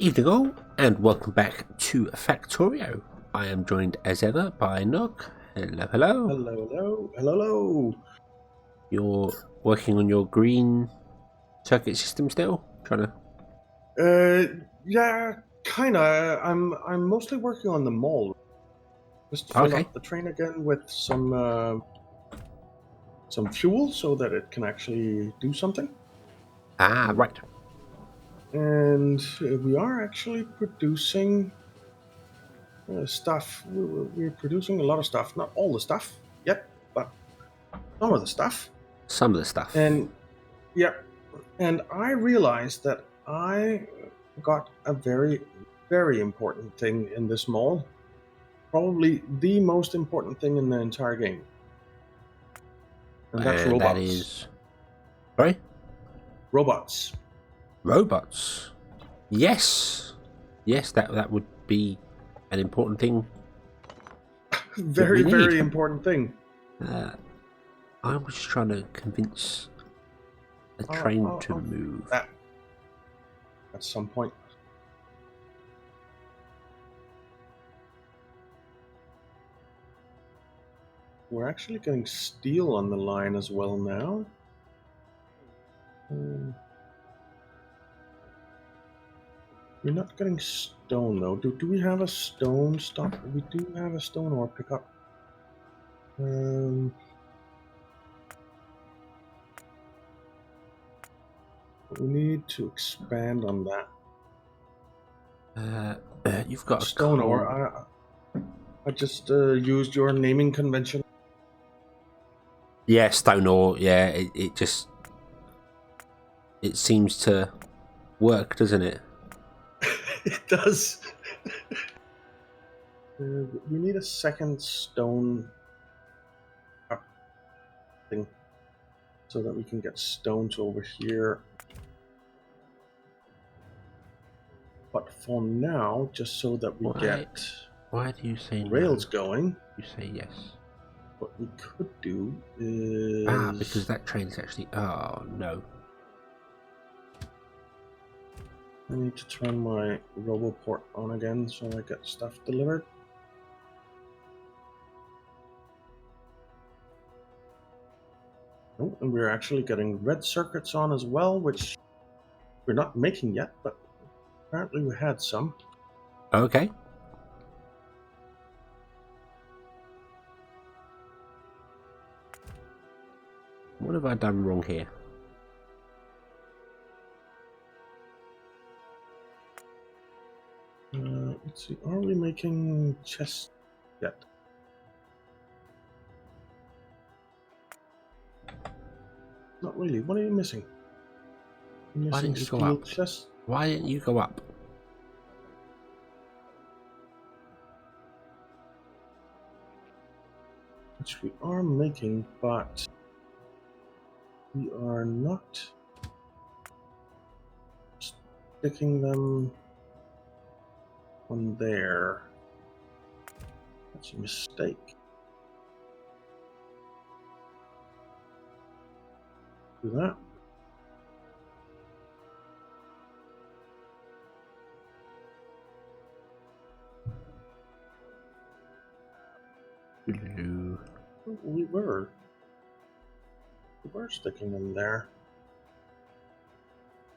Evening all, and welcome back to Factorio. I am joined as ever by NOG. Hello, hello. Hello, hello, hello, hello. You're working on your green circuit system still? Trying to... Yeah, kinda. I'm mostly working on the mall. Just fill Okay. up the train again with some fuel so that it can actually do something. Ah, right. And we are actually producing stuff. We're producing a lot of stuff. Not all the stuff yet, but some of the stuff. Some of the stuff. And yeah, and I realized that I got a very, very important thing in this mall. Probably the most important thing in the entire game. And that's robots. That is... Sorry? Robots. Robots. Yes. Yes, that would be an important thing. Very, very important thing. I was trying to convince the train to move. At some point. We're actually getting steel on the line as well now. We're not getting stone though. Do we have a stone stock? We do have a stone ore pickup. We need to expand on that. You've got stone ore. I just used your naming convention. Yeah, stone ore. Yeah, it just seems to work, doesn't it? It does. We need a second stone thing so that we can get stones over here. But for now, just so that we get why do you say rails no? going? You say yes. What we could do is because that train's actually no. I need to turn my RoboPort on again so I get stuff delivered. Oh, and we're actually getting red circuits on as well, which we're not making yet, but apparently we had some. Okay. What have I done wrong here? Let's see, are we making chests yet? Not really. What are you missing? You're Why missing didn't you steel go up? chests? Why didn't you go up? Which we are making, but we are not sticking them on there. That's a mistake. Do that. We were sticking them there,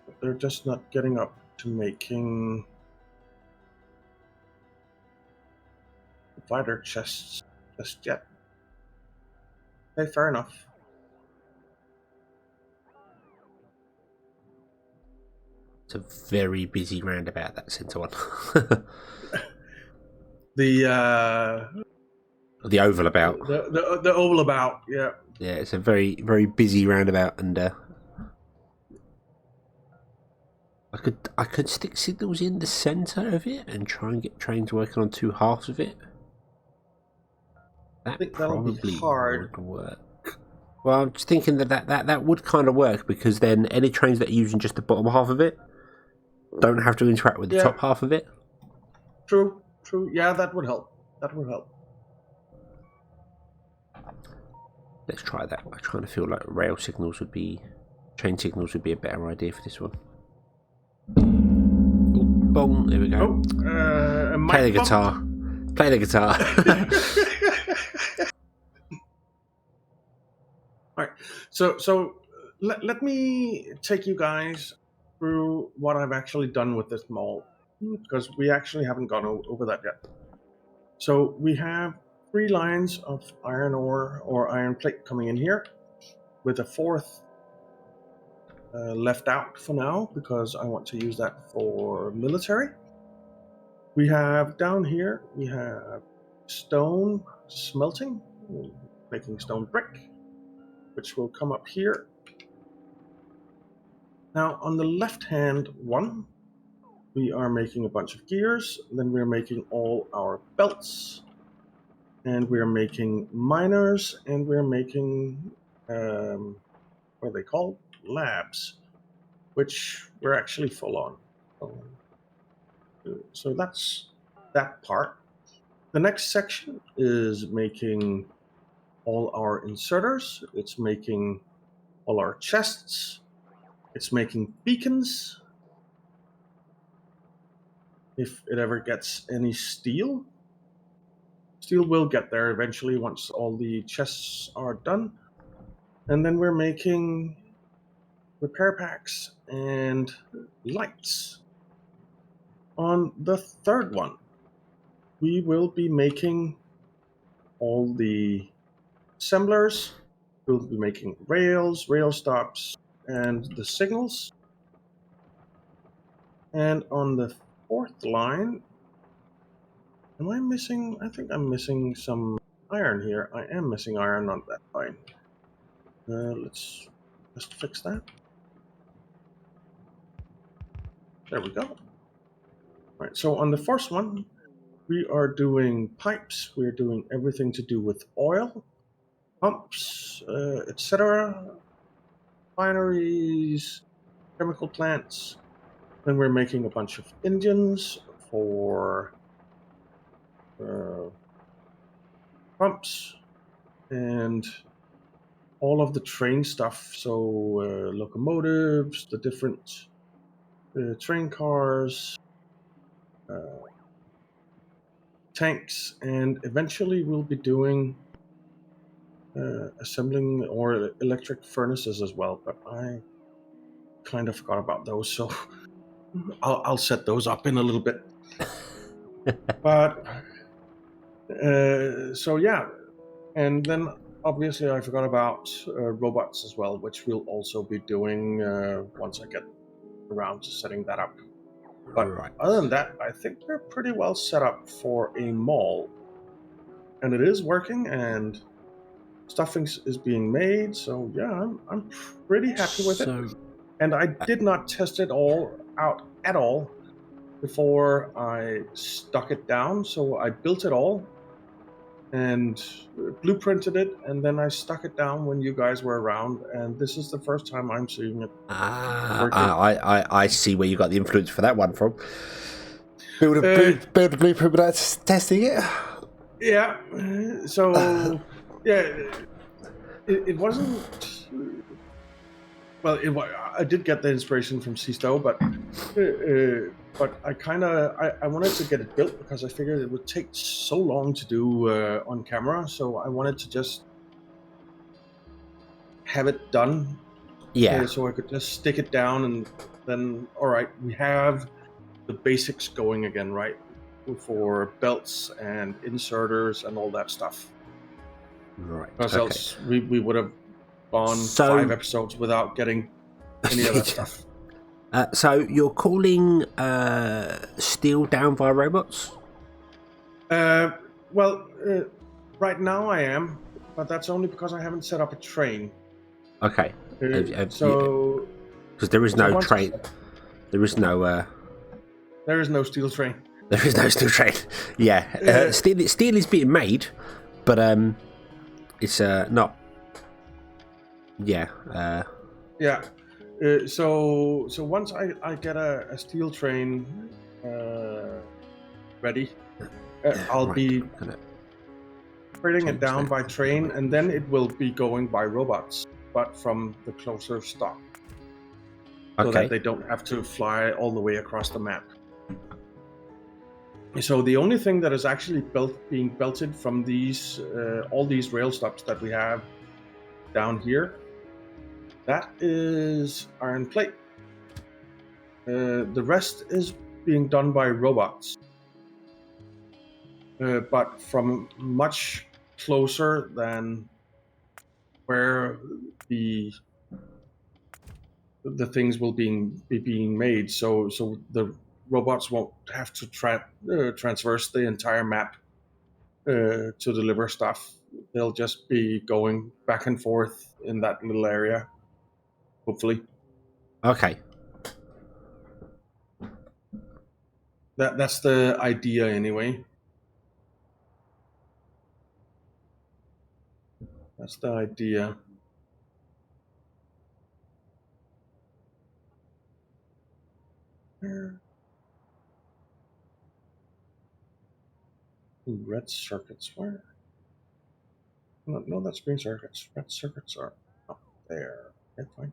but they're just not getting up to making fighter chests just yet. Okay, fair enough. It's a very busy roundabout, that centre one. The oval about. The oval about, yeah. Yeah, it's a very, very busy roundabout, and I could stick signals in the centre of it and try and get trains working on two halves of it. That probably would work. Well, I'm just thinking that would kind of work, because then any trains that are using just the bottom half of it don't have to interact with the top half of it. True. Yeah, that would help. Let's try that. I kind of feel like train signals would be a better idea for this one. Ooh. bong. There we go. Play the guitar. Play the guitar. All right. So let me take you guys through what I've actually done with this mall, because we actually haven't gone over that yet. So we have 3 lines of iron ore or iron plate coming in here, with a 4th left out for now because I want to use that for military. We have down here, we have stone smelting, making stone brick, which will come up here. Now on the left hand one, we are making a bunch of gears, then we're making all our belts, and we're making miners, and we're making what are they called? Labs, which we're actually full on. So that's that part. The next section is making all our inserters. It's making all our chests. It's making beacons. If it ever gets any steel. Steel will get there eventually once all the chests are done. And then we're making repair packs and lights. On the third one, we will be making all the assemblers. We'll be making rails, rail stops, and the signals. And on the 4th line, am I missing? I think I'm missing some iron here. I am missing iron on that line. Let's just fix that. There we go. All right, so on the first one, we are doing pipes. We're doing everything to do with oil, pumps, etc., refineries, chemical plants. Then we're making a bunch of engines for pumps and all of the train stuff. So locomotives, the different train cars, tanks, and eventually we'll be doing assembling or electric furnaces as well, but I kind of forgot about those, so I'll set those up in a little bit. But so yeah, and then obviously I forgot about robots as well, which we'll also be doing once I get around to setting that up. But other than that, I think we're pretty well set up for a mall, and it is working, and stuffing is being made. So yeah, I'm pretty happy with it. And I did not test it all out at all before I stuck it down. So I built it all and blueprinted it, and then I stuck it down when you guys were around, and this is the first time I'm seeing it. I see where you got the influence for that one from. Build a blueprint without testing it. Yeah. So yeah, it wasn't. Well, I did get the inspiration from Sisto, but I wanted to get it built because I figured it would take so long to do on camera. So I wanted to just have it done. Yeah. So I could just stick it down, and then all right, we have the basics going again, right? For belts and inserters and all that stuff. Right. Because else we would have gone 5 episodes without getting any of that stuff. So you're calling steel down via robots? Well, right now I am, but that's only because I haven't set up a train. Okay. So because there is no train. There is no. There is no steel train. There is no steel train. Yeah. Steel is being made, but it's not. Yeah. Yeah. So once I get a steel train ready, I'll be spreading it down by train, and then it will be going by robots, but from the closer stop, so that they don't have to fly all the way across the map. So the only thing that is actually being belted from these all these rail stops that we have down here, that is iron plate. The rest is being done by robots, but from much closer than where the things will be being made. So the robots won't have to transverse the entire map to deliver stuff. They'll just be going back and forth in that little area, hopefully. Okay. That's the idea, anyway. That's the idea. Ooh, red circuits. Where? No, that's green circuits. Red circuits are up there. Okay, fine.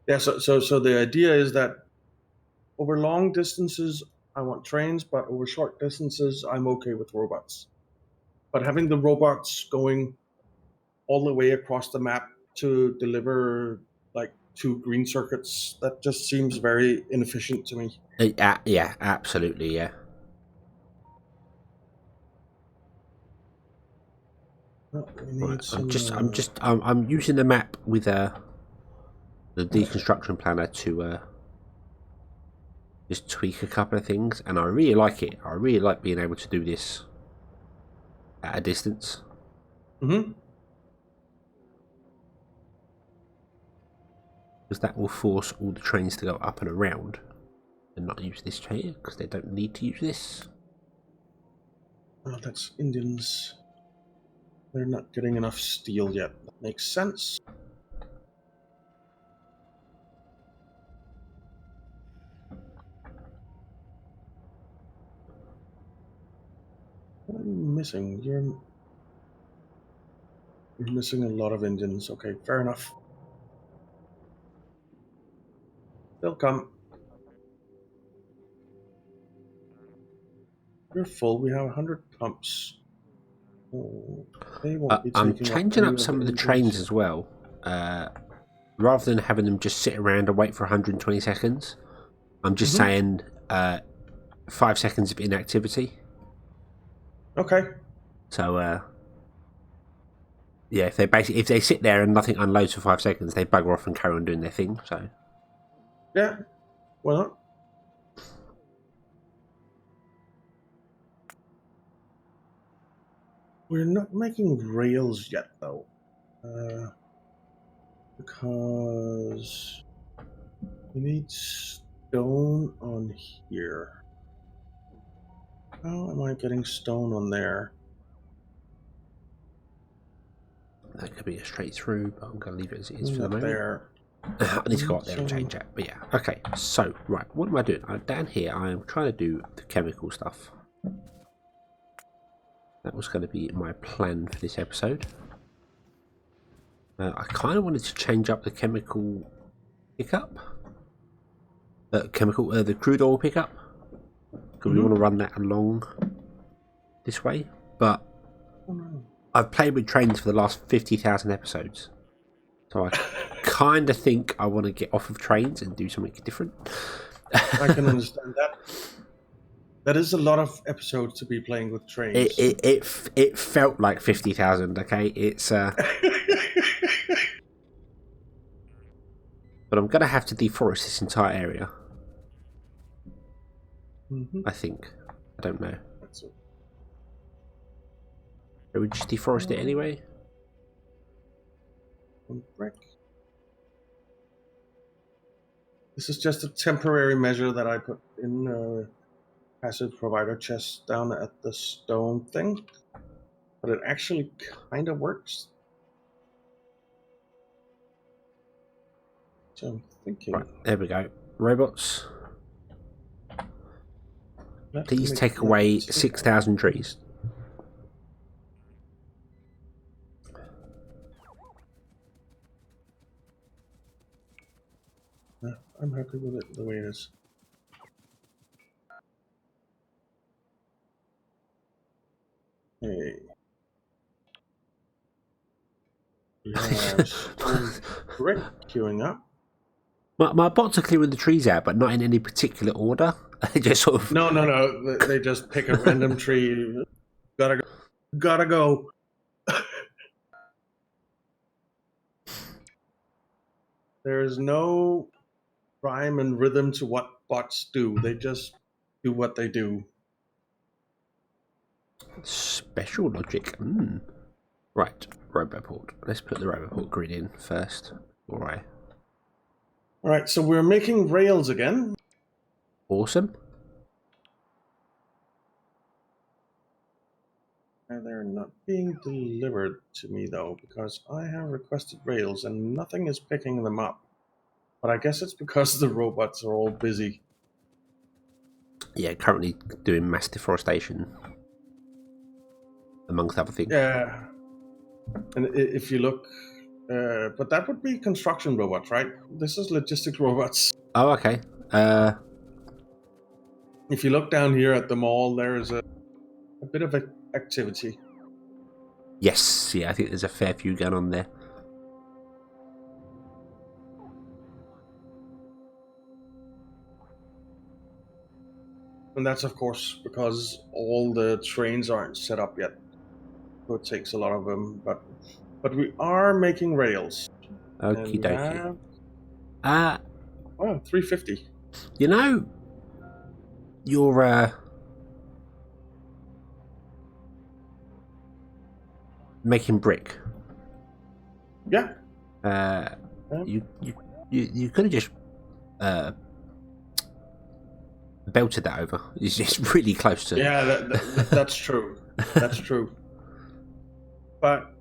Yeah, so the idea is that over long distances, I want trains, but over short distances, I'm okay with robots. But having the robots going all the way across the map to deliver like 2 green circuits, that just seems very inefficient to me. Yeah, absolutely, yeah. Oh, Right, I'm using the map with the deconstruction planner to just tweak a couple of things, and I really like it. I really like being able to do this at a distance. Mm-hmm. Because that will force all the trains to go up and around and not use this here, because they don't need to use this. Oh, that's Indians. They're not getting enough steel yet. That makes sense. What are you missing? You're missing a lot of engines. Okay, fair enough. They'll come. You're full. We have 100 pumps. Oh, they won't be I'm taking changing any up of some the of the engines. trains as well. Rather than having them just sit around and wait for 120 seconds, I'm just saying 5 seconds of inactivity. Okay. So yeah, if they sit there and nothing unloads for 5 seconds, they bugger off and carry on doing their thing. So Yeah. Why not? We're not making rails yet, though. Because we need stone on here. How am I getting stone on there? that could be a straight through, but I'm going to leave it as it is for the Not moment. there. I need to go up there and change that. But yeah, okay. So, right, what am I doing? Down here, I am trying to do the chemical stuff. That was going to be my plan for this episode. I kind of wanted to change up the chemical pickup. The crude oil pickup. Because we want to run that along this way. But I've played with trains for the last 50,000 episodes. So I kind of think I want to get off of trains and do something different. I can understand that. That is a lot of episodes to be playing with trains. It felt like 50,000, okay? It's but I'm going to have to deforest this entire area. I think. I don't know. Should we just deforest it anyway? This is just a temporary measure that I put in passive provider chest down at the stone thing, but it actually kind of works. So I'm thinking. Right, there we go. Robots. Please take away 6,000 trees. I'm happy with it the way it is. Hey. We have stone brick queuing up. My bots are clearing the trees out, but not in any particular order. They just sort of... No. They just pick a random tree. Gotta go. Gotta go. There is no rhyme and rhythm to what bots do. They just do what they do. Special logic. Right, Roboport. Let's put the Roboport grid in first. Alright. Alright, so we're making rails again. Awesome. They're not being delivered to me though, because I have requested rails and nothing is picking them up. But I guess it's because the robots are all busy. Yeah, currently doing mass deforestation, amongst other things. Yeah. And if you look, but that would be construction robots, right? This is logistics robots. Oh, okay. If you look down here at the mall, there is a bit of activity. Yes, yeah, I think there's a fair few going on there. And that's, of course, because all the trains aren't set up yet. So it takes a lot of them. But we are making rails. Okie dokie. Have, 350. You know, you're making brick. Yeah. You could have just belted that over. It's just really close to. Yeah, that's true. That's true. But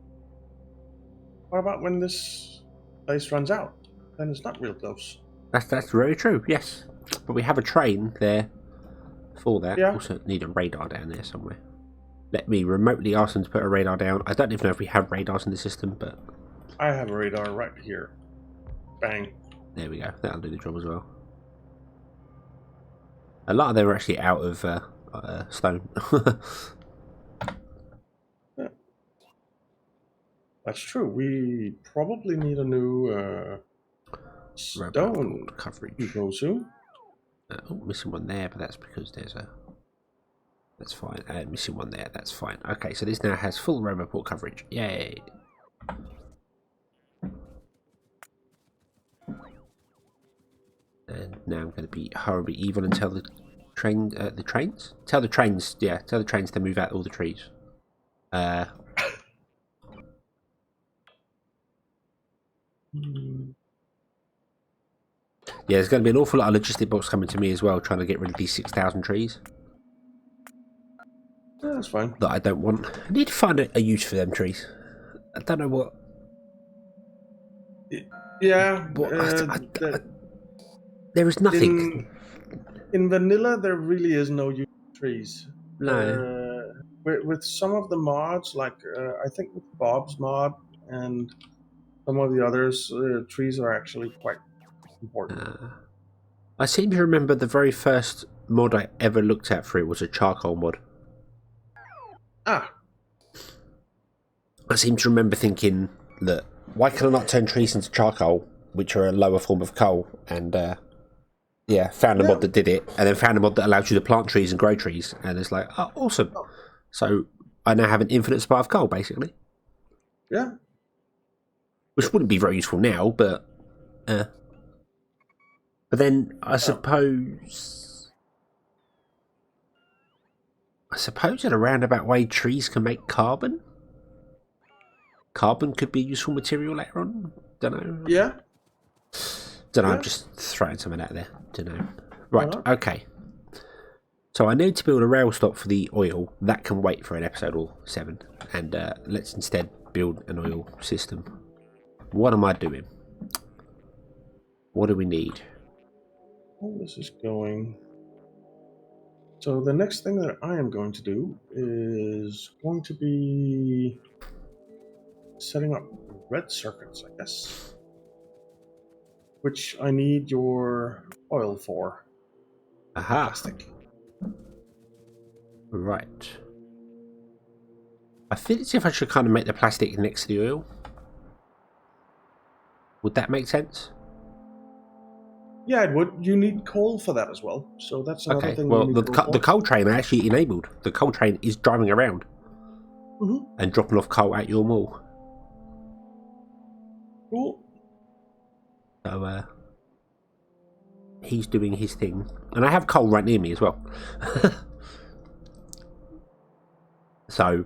what about when this place runs out? Then it's not real close. That's very true. Yes, but we have a train there for that. Yeah. Also need a radar down there somewhere. Let me remotely ask them to put a radar down. I don't even know if we have radars in the system, but I have a radar right here. Bang. There we go. That'll do the job as well. A lot of them are actually out of stone. Yeah. That's true. We probably need a new stone coverage. go soon. Oh, missing one there, but that's because there's a... That's fine. Missing one there, that's fine. Okay, so this now has full Roboport coverage. Yay! And now I'm going to be horribly evil and tell the trains. Tell the trains to move out all the trees. Yeah, there's going to be an awful lot of logistic bots coming to me as well, trying to get rid of these 6,000 trees. Yeah, that's fine. That I don't want. I need to find a use for them trees. I don't know what. Yeah. There is nothing. In vanilla, there really is no use for trees. No. With some of the mods, like I think with Bob's mod and some of the others, trees are actually quite important. I seem to remember the very first mod I ever looked at for it was a charcoal mod. Ah. I seem to remember thinking that why can I not turn trees into charcoal, which are a lower form of coal, and found a mod that did it, and then found a mod that allowed you to plant trees and grow trees, and it's like, oh, awesome. So I now have an infinite supply of coal, basically. Yeah. Which wouldn't be very useful now, but then I suppose in a roundabout way, trees can make carbon. Carbon could be a useful material later on. Don't know. Yeah. Don't know. I'm just throwing something out there. Don't know. Right. Okay. So I need to build a rail stop for the oil. That can wait for an episode or 7. And let's instead build an oil system. What am I doing? What do we need? Oh, this is going. So the next thing that I am going to do is going to be setting up red circuits, I guess. which I need your oil for. Aha. Plastic. Right. I think it's if I should kind of make the plastic next to the oil. Would that make sense? Yeah, it would. You need coal for that as well. So that's another Okay. thing Well, you need coal the for. coal train I actually enabled. The coal train is driving around and dropping off coal at your mall. Cool. So he's doing his thing, and I have coal right near me as well. So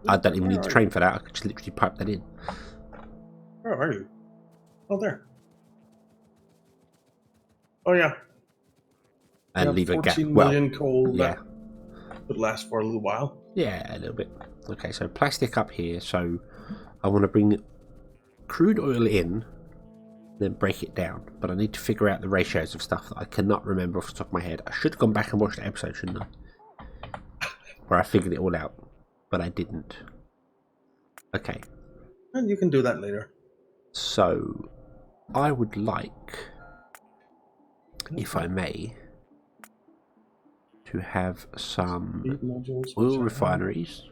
I don't even need the train for that. I could just literally pipe that in. Where are you? Oh, there. Oh, yeah. And leave a gap. 14 Well, million coal yeah. that could last for a little while. Yeah, a little bit. Okay, so plastic up here. So I want to bring crude oil in, then break it down. But I need to figure out the ratios of stuff that I cannot remember off the top of my head. I should have gone back and watched the episode, shouldn't I? Where I figured it all out, but I didn't. Okay. And you can do that later. So I would like, if I may, to have some oil refineries,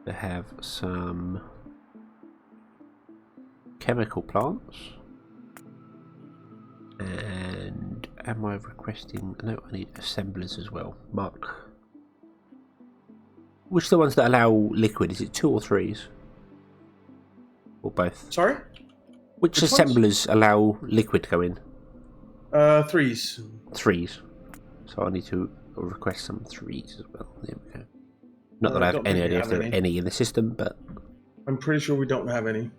to have some chemical plants, and am I requesting? No, I need assemblers as well. Mark. Which are the ones that allow liquid? Is it 2 or 3s? Or both? Sorry? Which assemblers allow liquid to go in? 3s. 3s. So I need to request some 3s as well. There we go. Not that I have any idea if there are any in the system, but I'm pretty sure we don't have any.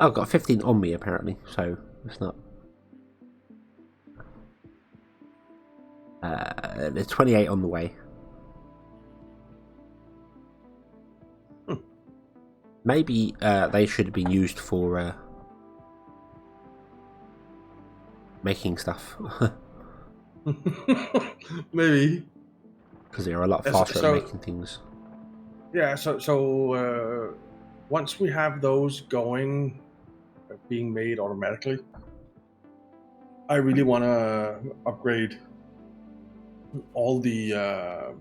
Oh, I've got 15 on me apparently, so it's not. There's 28 on the way. Maybe they should have been used for making stuff. Maybe. Because they're a lot faster at making things. Yeah, so once we have those going, being made automatically, I really want to upgrade all the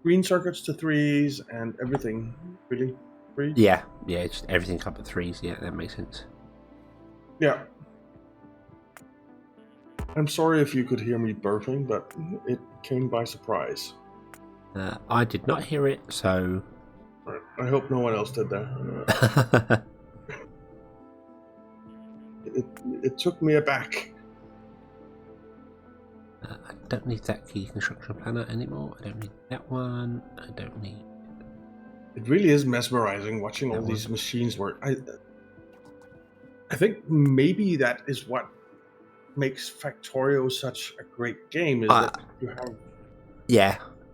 green circuits to 3s and everything, really. 3? Yeah, just everything up at 3s, yeah, that makes sense. Yeah. I'm sorry if you could hear me burping, but it came by surprise. I did not hear it, so... I hope no one else did that. It took me aback. I don't need that key construction planner anymore. I don't need that one. I don't need... It really is mesmerizing watching all these machines work. I think maybe that is what makes Factorio such a great game, is that you have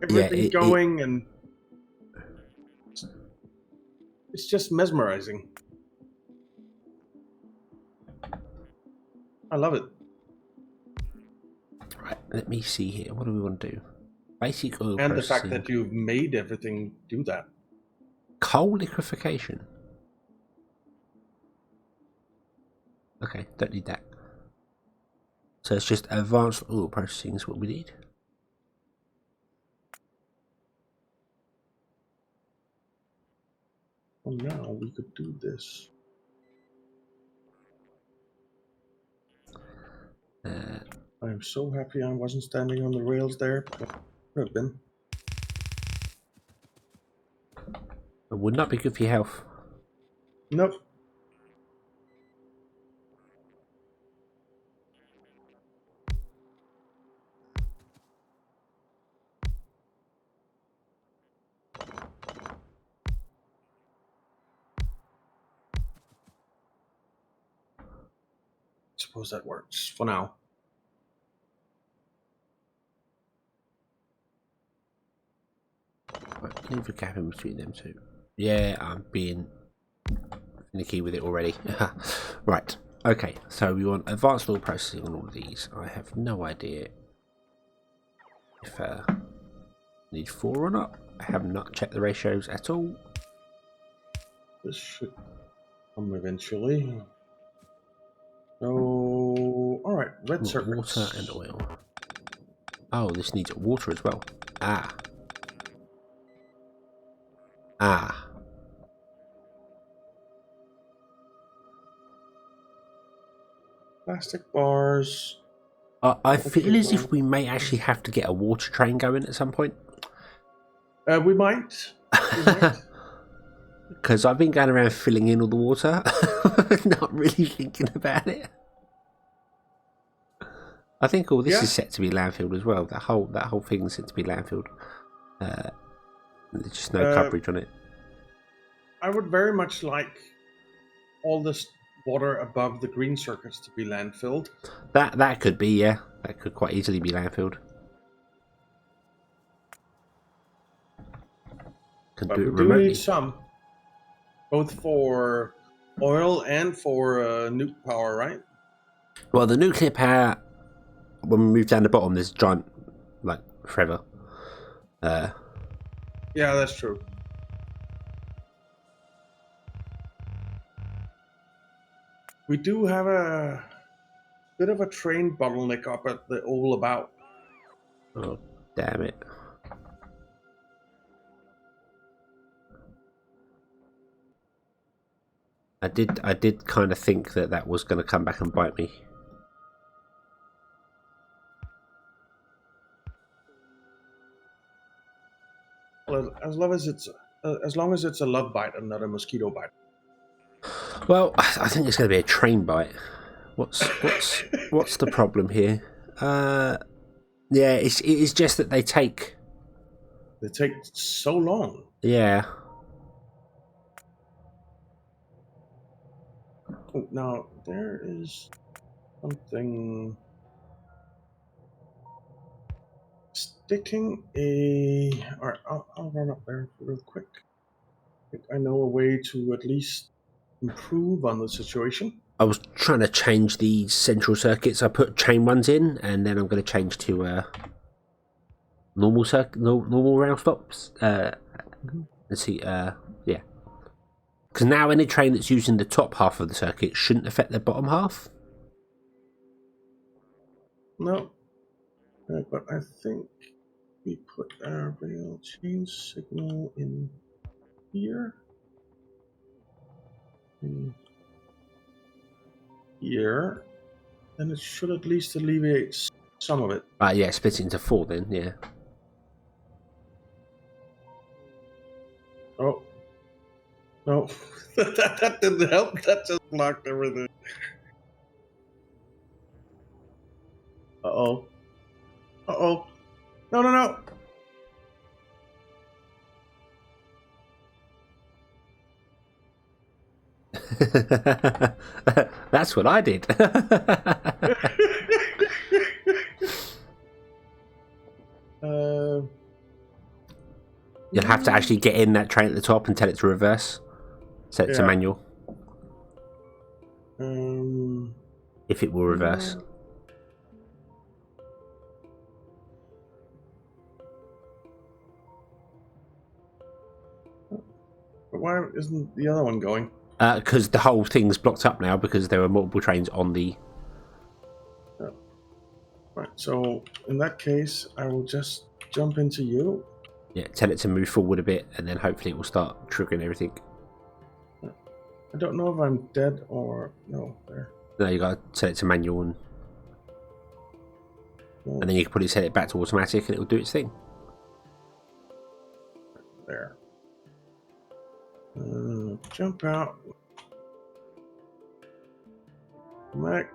everything going, and it's just mesmerizing. I love it. Right, let me see here. What do we want to do? Basic oil and processing. The fact that you've made everything do that. Coal liquefaction. Okay, don't need that. So it's just advanced oil processing is what we need. Well, now we could do this. I'm so happy I wasn't standing on the rails there, but I could have been. It would not be good for your health. Nope. Suppose that works for now. Right, leave a gap in between them two. Yeah, I'm being finicky with it already. Right, okay, so we want advanced oil processing on all of these. I have no idea if need 4 or not. I have not checked the ratios at all. This should come eventually. So, all right, red circuits. Water and oil. Oh, this needs water as well. Ah. Ah. Plastic bars. I feel Okay, as well, if we may actually have to get a water train going at some point. we might. We might. Because I've been going around filling in all the water, not really thinking about it. I think all this is set to be landfilled as well. That whole thing is set to be landfilled. There's just no coverage on it. I would very much like all this water above the green circuits to be landfilled. That could be, yeah. That could quite easily be landfilled. Can But do it we do remotely. need some, both for oil and for nuke power, right? Well, the nuclear power, when we move down the bottom, there's giant, like, forever. Yeah, that's true. We do have a bit of a train bottleneck up at the oval about. Oh, damn it. I did kind of think that was going to come back and bite me. Well, as long as it's a love bite and not a mosquito bite. Well, I think it's going to be a train bite. What's the problem here? Yeah, it is just that they take. They take so long. Yeah. Oh, now there is something sticking a. All right, I'll run up there real quick. I think I know a way to at least improve on the situation. I was trying to change the central circuits. I put chain ones in, and then I'm going to change to normal rail stops. Let's see. Yeah. Because now any train that's using the top half of the circuit shouldn't affect the bottom half. No, but I think we put our rail change signal in here. In here. Then it should at least alleviate some of it. Yeah, split it into 4 then, yeah. Oh. No. that didn't help. That just blocked everything. Uh-oh. Uh-oh. No, no, no. That's what I did. You'll have to actually get in that train at the top and tell it to reverse. Set it to manual. If it will reverse. But why isn't the other one going? Because the whole thing's blocked up now because there were multiple trains on the... Right, so in that case, I will just jump into you. Yeah, tell it to move forward a bit, and then hopefully it will start triggering everything. I don't know if I'm dead or... No, there. No, you got to set it to manual, and then you can probably set it back to automatic, and it will do its thing. There. Jump out. Back.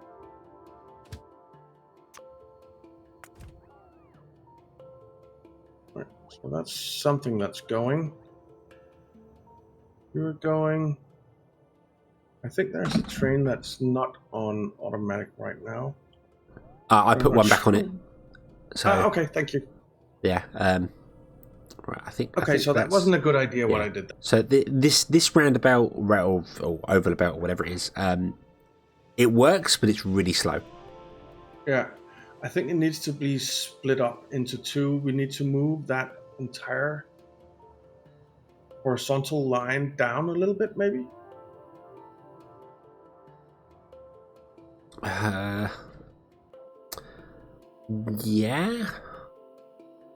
Right, so that's something that's going. You're going. I think there's a train that's not on automatic right now. I put one back on it. So okay, thank you. Yeah. Right, I think. Okay, so that wasn't a good idea what I did there. So this roundabout or oval about or whatever it is, it works, but it's really slow. Yeah, I think it needs to be split up into 2. We need to move that entire horizontal line down a little bit, maybe. Yeah.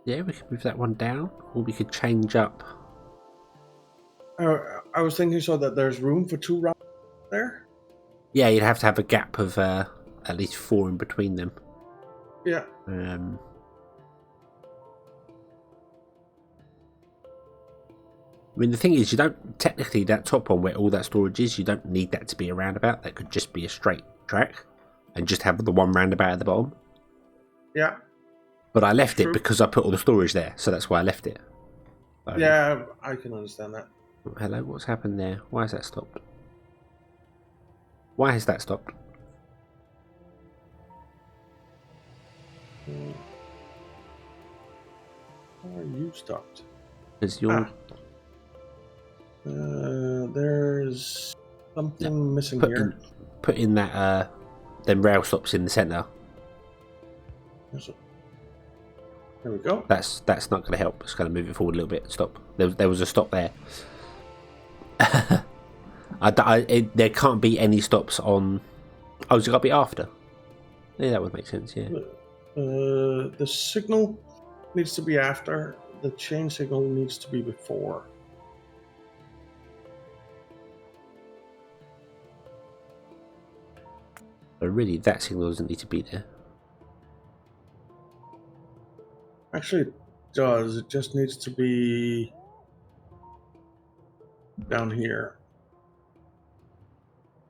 Yeah, we could move that one down, or we could change up. I was thinking so that there's room for 2 rounds there. Yeah, you'd have to have a gap of at least 4 in between them. Yeah. I mean, the thing is, you don't technically, that top one where all that storage is, you don't need that to be a roundabout. That could just be a straight track, and just have the one roundabout at the bottom. Yeah. But I left it because I put all the storage there, so that's why I left it. So, yeah, I can understand that. Hello, what's happened there? Why has that stopped? Why has that stopped? Why are you stopped? Because you're... there's something missing here. Put in that them rail stops in the centre. There we go. That's not going to help. It's going to move it forward a little bit. Stop. There was a stop there. There can't be any stops on... Oh, it's got to be after. Yeah, that would make sense, yeah. The signal needs to be after. The chain signal needs to be before. But really, that signal doesn't need to be there. Actually, it does. It just needs to be down here.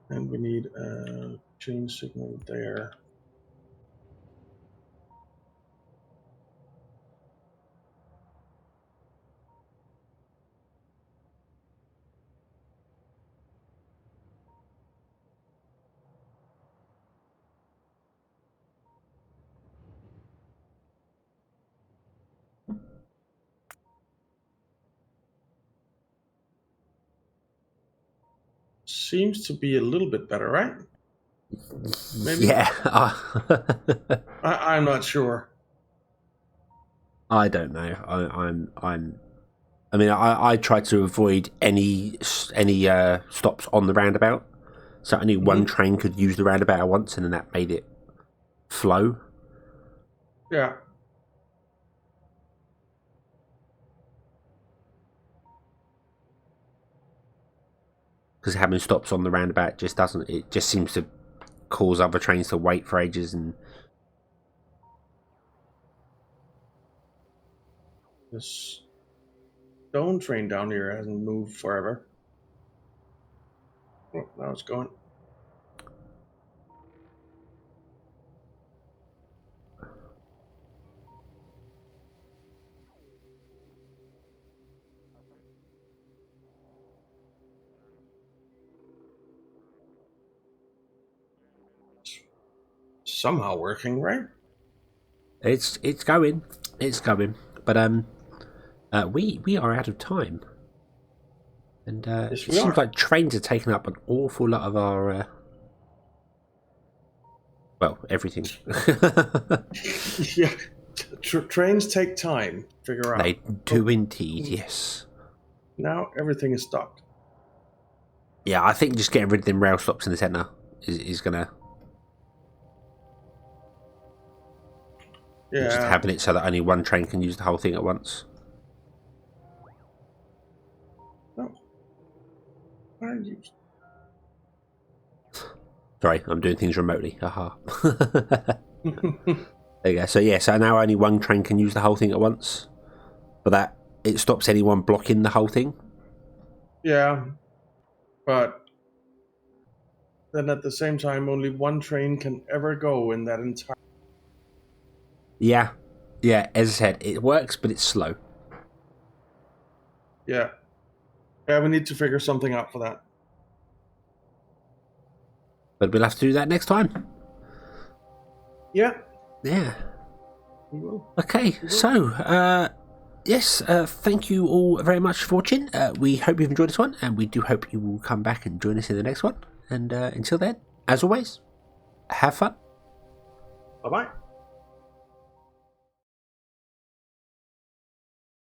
And we need a chain signal there. Seems to be a little bit better, right? Maybe. Yeah. I'm not sure. I don't know. I try to avoid any stops on the roundabout, so only one train could use the roundabout at once, and then that made it flow. Yeah. Because having stops on the roundabout just doesn't. It just seems to cause other trains to wait for ages. And this stone train down here hasn't moved forever. Oh, now it's going. Somehow working, right? it's going, but we are out of time, and it seems like trains are taking up an awful lot of our well, everything. Yeah, trains take time to figure out. They do indeed, yes. Now everything is stopped. Yeah, I think just getting rid of them rail stops in the centre is gonna. Yeah. Just having it so that only one train can use the whole thing at once. No. Why are you? Sorry, I'm doing things remotely. Haha. There you go. So yeah, so now only one train can use the whole thing at once. But that it stops anyone blocking the whole thing. Yeah, but then at the same time, only one train can ever go in that entire. Yeah, as I said, it works, but it's slow. Yeah, we need to figure something out for that. But we'll have to do that next time. Yeah. Yeah. We will. Okay, so, yes, thank you all very much for watching. We hope you've enjoyed this one, and we do hope you will come back and join us in the next one. And until then, as always, have fun. Bye-bye.